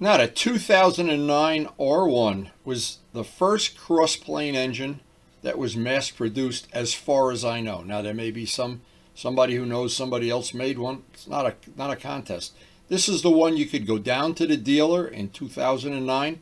Now, the 2009 R1 was the first Crossplane engine that was mass produced, as far as I know. Now, there may be somebody who knows somebody else made one. It's not a contest. This is the one you could go down to the dealer in 2009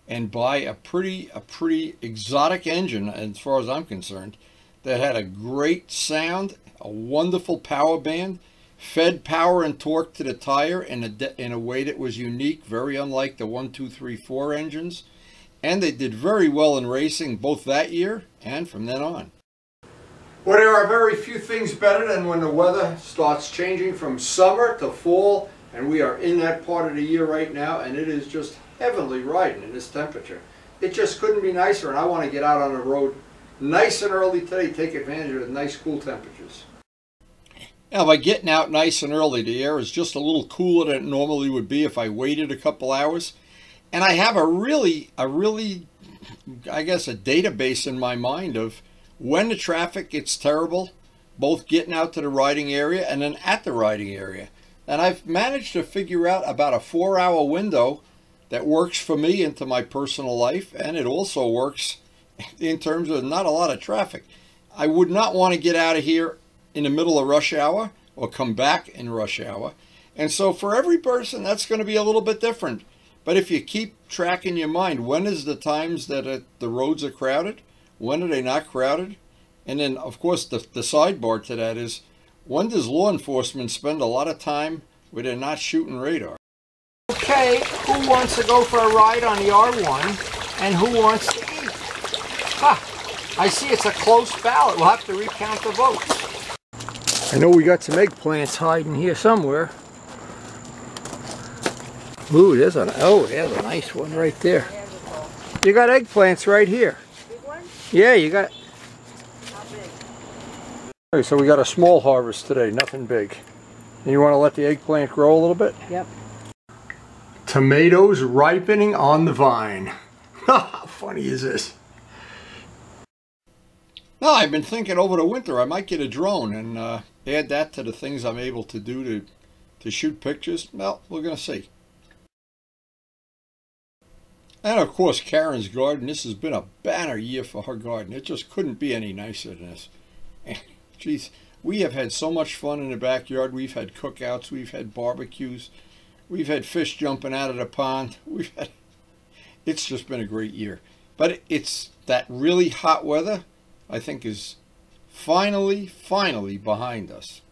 and buy a pretty exotic engine, as far as I'm concerned, that had a great sound, a wonderful power band, fed power and torque to the tire in a way that was unique, very unlike the 1, 2, 3, 4 engines. And they did very well in racing both that year and from then on. Well, there are very few things better than when the weather starts changing from summer to fall, and we are in that part of the year right now, and it is just heavenly riding in this temperature. It just couldn't be nicer, and I want to get out on the road nice and early today, take advantage of the nice cool temperatures. Now, by getting out nice and early, the air is just a little cooler than it normally would be if I waited a couple hours. And I have a really, I guess, a database in my mind of when the traffic gets terrible, both getting out to the riding area and then at the riding area. And I've managed to figure out about a 4-hour window that works for me into my personal life, and it also works in terms of not a lot of traffic. I would not want to get out of here in the middle of rush hour or come back in rush hour. And so for every person, that's going to be a little bit different. But if you keep track in your mind, when is the times that the roads are crowded? When are they not crowded? And then, of course, the sidebar to that is, when does law enforcement spend a lot of time where they're not shooting radar? Okay, who wants to go for a ride on the R1 and who wants to eat? Ha! I see it's a close ballot. We'll have to recount the votes. I know we got some eggplants hiding here somewhere. Ooh, there's a nice one right there. You got eggplants right here. Big one? Yeah, you got. How big? Okay, so we got a small harvest today, nothing big. And you want to let the eggplant grow a little bit? Yep. Tomatoes ripening on the vine. How funny is this? No, I've been thinking over the winter I might get a drone and add that to the things I'm able to do to shoot pictures. Well, we're going to see. And of course, Karen's garden. This has been a banner year for her garden. It just couldn't be any nicer than this. Geez, we have had so much fun in the backyard. We've had cookouts. We've had barbecues. We've had fish jumping out of the pond. It's just been a great year. But it's that really hot weather, I think, is finally behind us.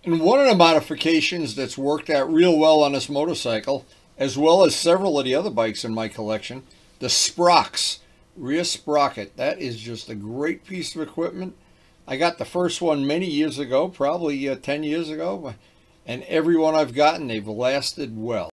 And one of the modifications that's worked out real well on this motorcycle, as well as several of the other bikes in my collection, the Sprocks, rear sprocket. That is just a great piece of equipment. I got the first one many years ago, probably 10 years ago, and every one I've gotten, they've lasted well.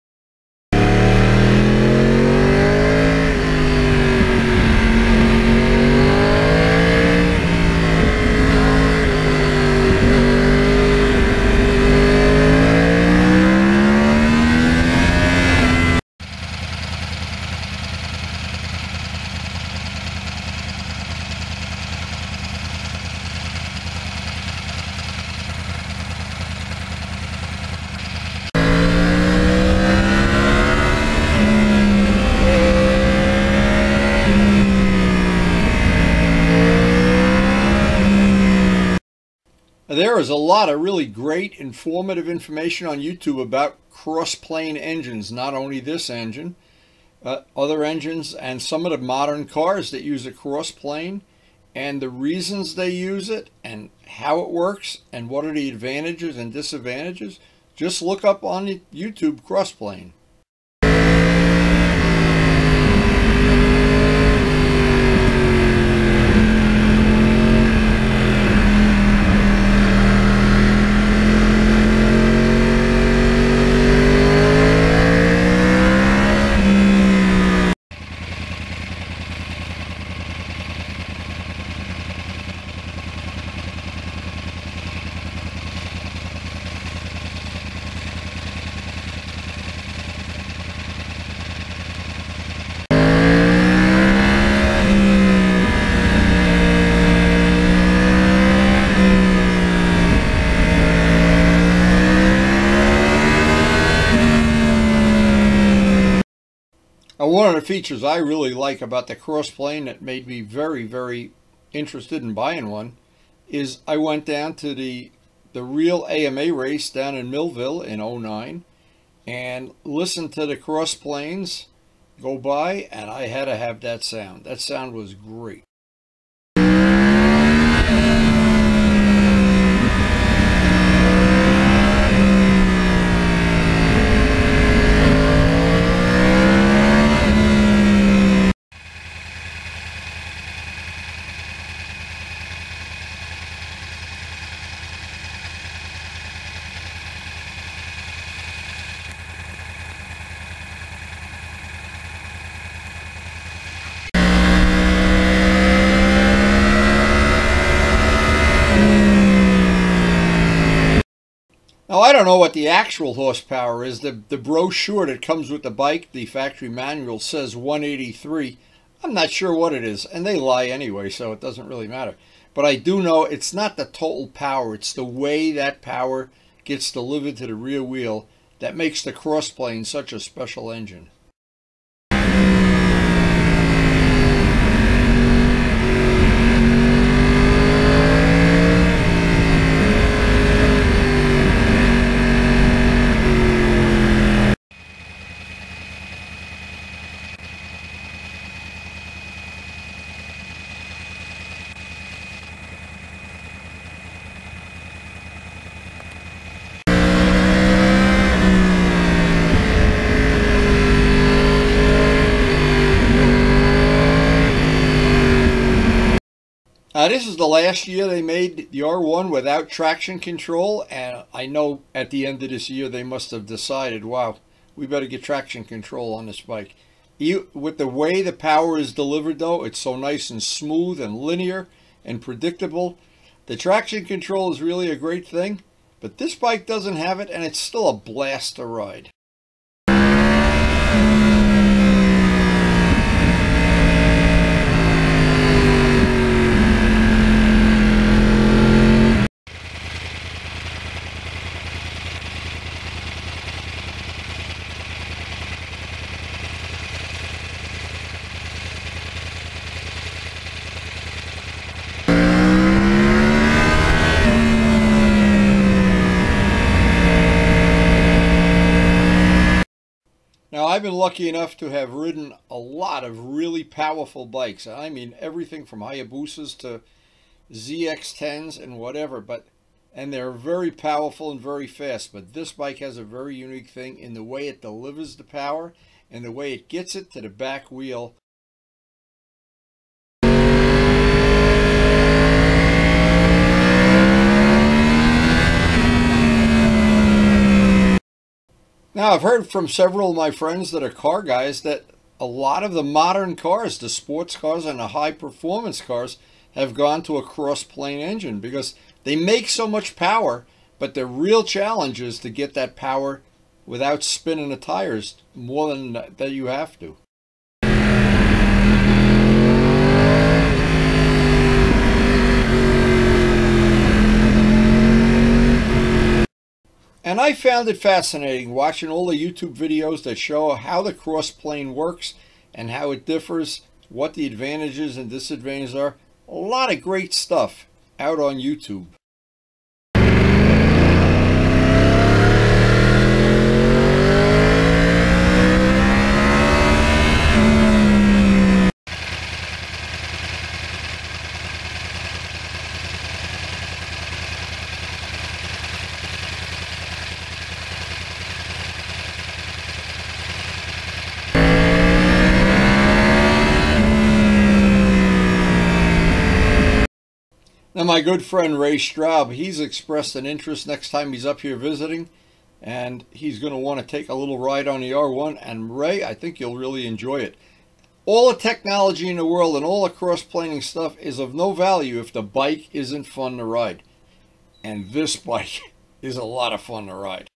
There is a lot of really great informative information on YouTube about cross-plane engines, not only this engine, other engines, and some of the modern cars that use a cross-plane, and the reasons they use it, and how it works, and what are the advantages and disadvantages. Just look up on YouTube Crossplane. One of the features I really like about the Crossplane that made me very, very interested in buying one is I went down to the real AMA race down in Millville in '09 and listened to the Crossplanes go by, and I had to have that sound. That sound was great. Now, I don't know what the actual horsepower is. The brochure that comes with the bike, the factory manual, says 183. I'm not sure what it is, and they lie anyway, so it doesn't really matter. But I do know it's not the total power. It's the way that power gets delivered to the rear wheel that makes the Crossplane such a special engine. This is the last year they made the R1 without traction control, and I know at the end of this year they must have decided, wow, we better get traction control on this bike. With the way the power is delivered, though, it's so nice and smooth and linear and predictable. The traction control is really a great thing, but this bike doesn't have it, and it's still a blast to ride. Now, I've been lucky enough to have ridden a lot of really powerful bikes. I mean, everything from Hayabusas to ZX-10s and whatever, and they're very powerful and very fast. But this bike has a very unique thing in the way it delivers the power and the way it gets it to the back wheel. Now, I've heard from several of my friends that are car guys that a lot of the modern cars, the sports cars and the high performance cars, have gone to a Crossplane engine because they make so much power, but the real challenge is to get that power without spinning the tires more than that you have to. And I found it fascinating watching all the YouTube videos that show how the Crossplane works and how it differs, what the advantages and disadvantages are. A lot of great stuff out on YouTube. Now, my good friend Ray Straub, he's expressed an interest next time he's up here visiting, and he's going to want to take a little ride on the R1. And Ray, I think you'll really enjoy it. All the technology in the world and all the cross-planing stuff is of no value if the bike isn't fun to ride. And this bike is a lot of fun to ride.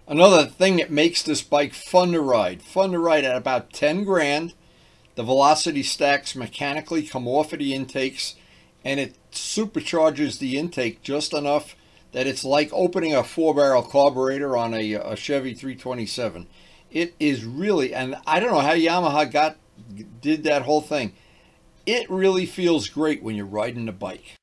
Another thing that makes this bike fun to ride at about 10 grand. The velocity stacks mechanically come off of the intakes, and it supercharges the intake just enough that it's like opening a 4-barrel carburetor on a Chevy 327. It is really, and I don't know how Yamaha did that whole thing. It really feels great when you're riding the bike.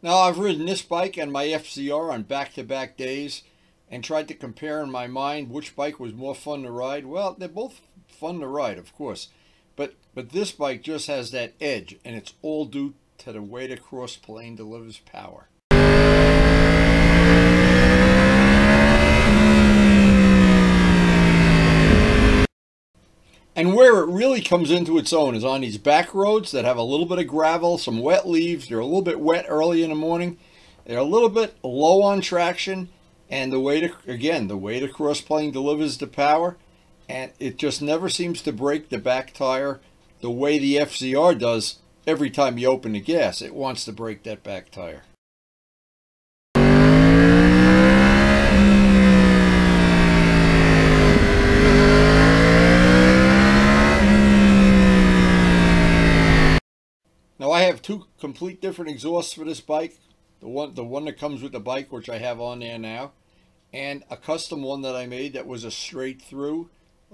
Now, I've ridden this bike and my FZR on back-to-back days and tried to compare in my mind which bike was more fun to ride. Well, they're both fun to ride, of course, but this bike just has that edge, and it's all due to the way the Crossplane delivers power. And where it really comes into its own is on these back roads that have a little bit of gravel, some wet leaves. They're a little bit wet early in the morning. They're a little bit low on traction. And the way the Crossplane delivers the power, and it just never seems to break the back tire the way the FZR does every time you open the gas. It wants to break that back tire. Now, I have two complete different exhausts for this bike. The one that comes with the bike, which I have on there now, and a custom one that I made that was a straight through.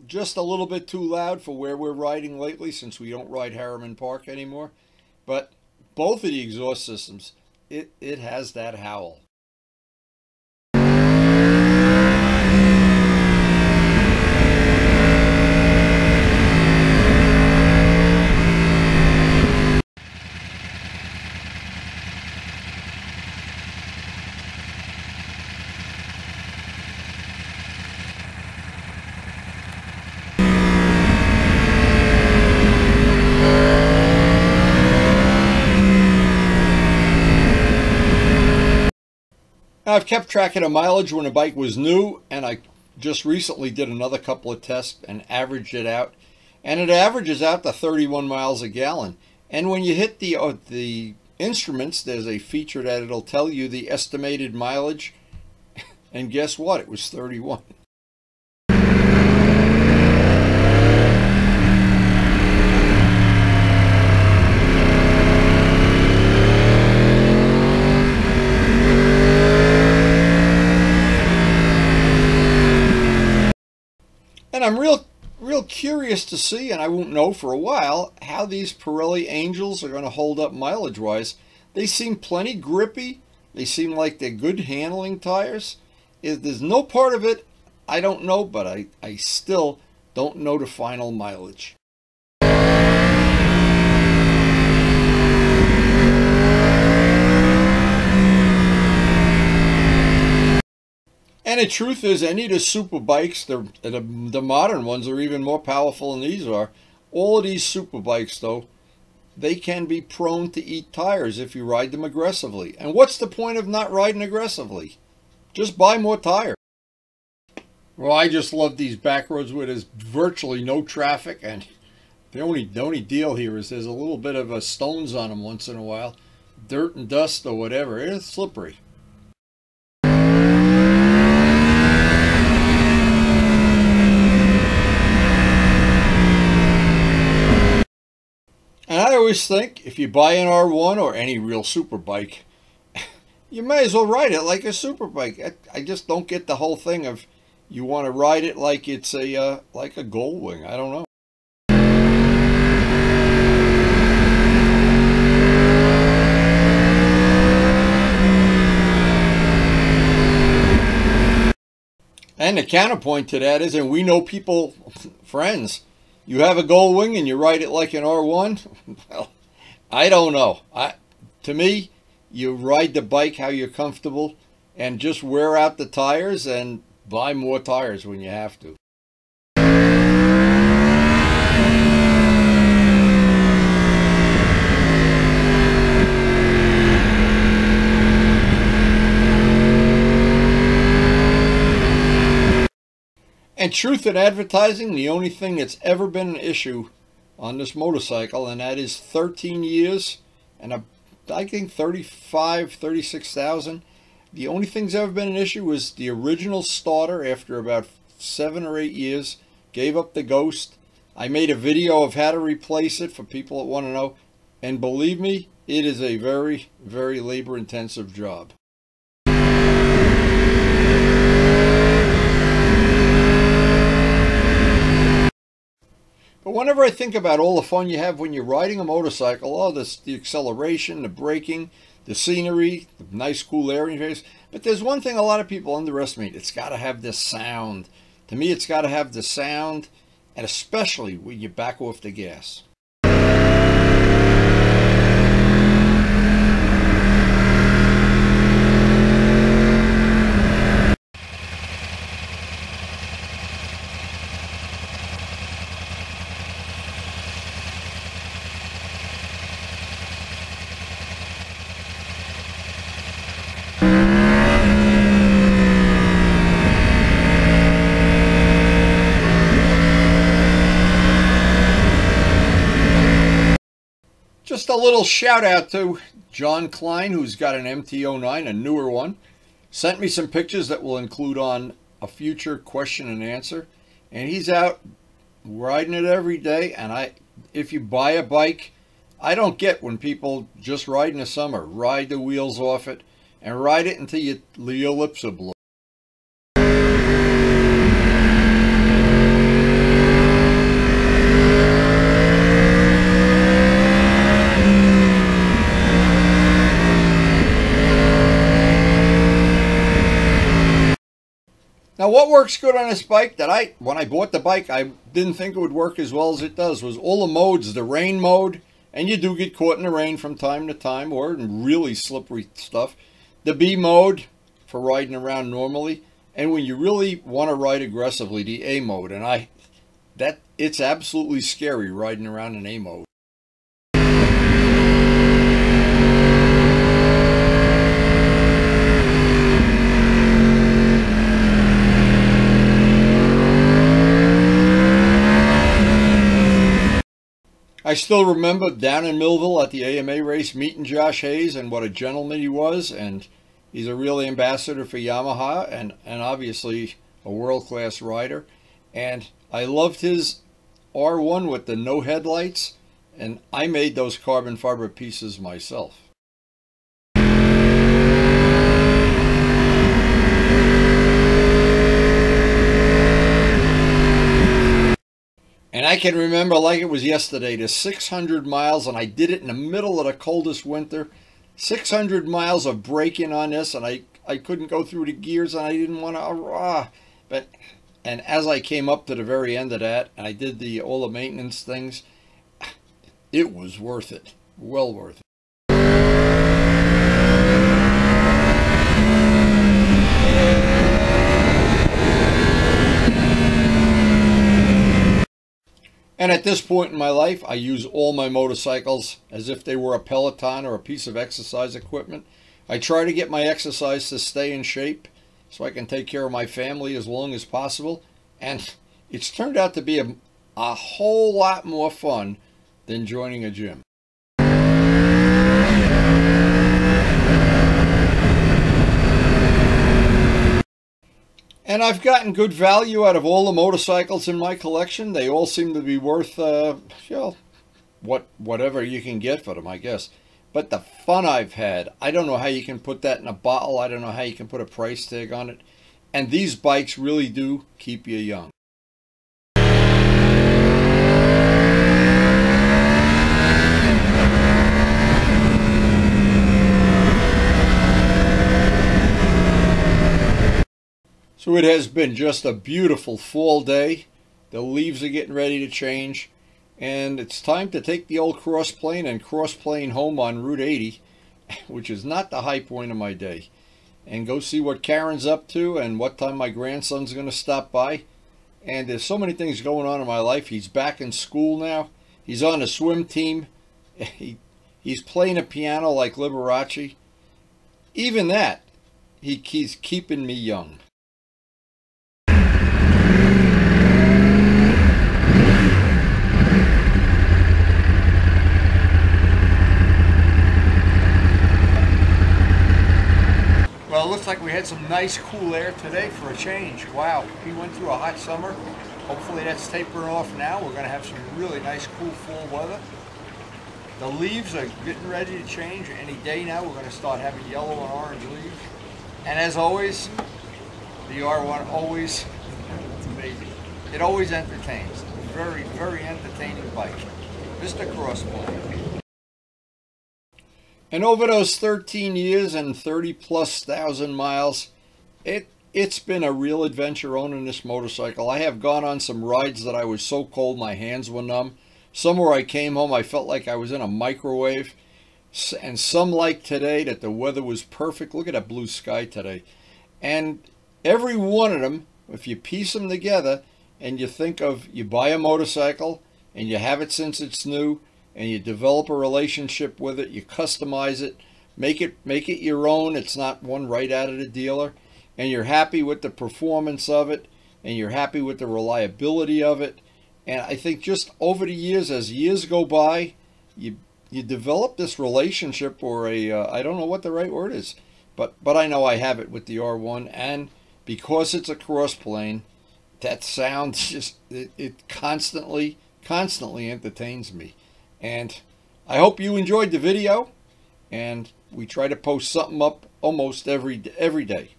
Just a little bit too loud for where we're riding lately, since we don't ride Harriman Park anymore. But both of the exhaust systems, it has that howl. Now, I've kept track of the mileage when the bike was new, and I just recently did another couple of tests and averaged it out. And it averages out to 31 miles a gallon. And when you hit the instruments, there's a feature that it'll tell you the estimated mileage. And guess what? It was 31. And I'm real curious to see, and I won't know for a while, how these Pirelli Angels are going to hold up mileage-wise. They seem plenty grippy. They seem like they're good handling tires. If there's no part of it, I don't know, but I still don't know the final mileage. And the truth is, any of the super bikes, the modern ones are even more powerful than these are. All of these super bikes, though, they can be prone to eat tires if you ride them aggressively. And what's the point of not riding aggressively? Just buy more tires. Well, I just love these back roads where there's virtually no traffic, and the only deal here is there's a little bit of stones on them once in a while, dirt and dust or whatever. It's slippery. And I always think if you buy an R1 or any real super bike, You may as well ride it like a super bike. I just don't get the whole thing of you want to ride it like it's a like a Gold Wing. I don't know. And the counterpoint to that is, and we know people, friends, you have a Gold Wing and you ride it like an R1. Well, I don't know. To me, you ride the bike how you're comfortable and just wear out the tires and buy more tires when you have to. And truth in advertising, the only thing that's ever been an issue on this motorcycle, and that is 13 years and I think 36,000. The only thing's ever been an issue was the original starter. After about 7 or 8 years, gave up the ghost. I made a video of how to replace it for people that want to know, and believe me, it is a very, very labor-intensive job. But whenever I think about all the fun you have when you're riding a motorcycle, oh, the acceleration, the braking, the scenery, the nice cool air in your face. But there's one thing a lot of people underestimate. It's got to have this sound. To me, it's got to have the sound, and especially when you back off the gas. Just a little shout out to John Klein, who's got an MT-09, a newer one. Sent me some pictures that will include on a future question and answer. And he's out riding it every day. And if you buy a bike, I don't get when people just ride in the summer, ride the wheels off it, and ride it until your lips are blue. Now, what works good on this bike that when I bought the bike, I didn't think it would work as well as it does, was all the modes, the rain mode, and you do get caught in the rain from time to time, or in really slippery stuff. The B mode for riding around normally, and when you really want to ride aggressively, the A mode. And it's absolutely scary riding around in A mode. I still remember down in Millville at the AMA race meeting Josh Hayes and what a gentleman he was, and he's a real ambassador for Yamaha and obviously a world-class rider. And I loved his R1 with the no headlights, and I made those carbon fiber pieces myself. And I can remember like it was yesterday, the 600 miles, and I did it in the middle of the coldest winter. 600 miles of braking on this, and I couldn't go through the gears, and I didn't want to, and as I came up to the very end of that, and I did all the maintenance things, it was worth it. Well worth it. And at this point in my life, I use all my motorcycles as if they were a Peloton or a piece of exercise equipment. I try to get my exercise to stay in shape so I can take care of my family as long as possible. And it's turned out to be a whole lot more fun than joining a gym. And I've gotten good value out of all the motorcycles in my collection. They all seem to be worth, whatever you can get for them, I guess. but the fun I've had, I don't know how you can put that in a bottle. I don't know how you can put a price tag on it. And these bikes really do keep you young. So it has been just a beautiful fall day. The leaves are getting ready to change. And it's time to take the old Crossplane and Crossplane home on Route 80, which is not the high point of my day, and go see what Karen's up to and what time my grandson's going to stop by. And there's so many things going on in my life. He's back in school now. He's on a swim team. He's playing a piano like Liberace. Even that, he's keeping me young. Well, it looks like we had some nice cool air today for a change. Wow, we went through a hot summer. Hopefully that's tapering off now. We're going to have some really nice cool fall weather. The leaves are getting ready to change. Any day now we're going to start having yellow and orange leaves. And as always, the R1 always, it's amazing. It always entertains. Very, very entertaining bike. Mr. Crossplane. And over those 13 years and 30+ thousand miles, it's been a real adventure owning this motorcycle. I have gone on some rides that I was so cold my hands were numb. Some where I came home I felt like I was in a microwave. And some like today that the weather was perfect. Look at that blue sky today. And every one of them, if you piece them together and you think of, you buy a motorcycle and you have it since it's new, and you develop a relationship with it, you customize it, make it your own. It's not one right out of the dealer, and you're happy with the performance of it, and you're happy with the reliability of it. And I think just over the years, as years go by, you develop this relationship, or I don't know what the right word is, but I know I have it with the R1, and because it's a Crossplane, that sound just it constantly entertains me. And I hope you enjoyed the video, and we try to post something up almost every day.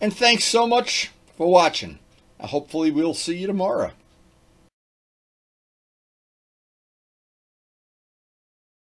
And thanks so much for watching. Hopefully we'll see you tomorrow.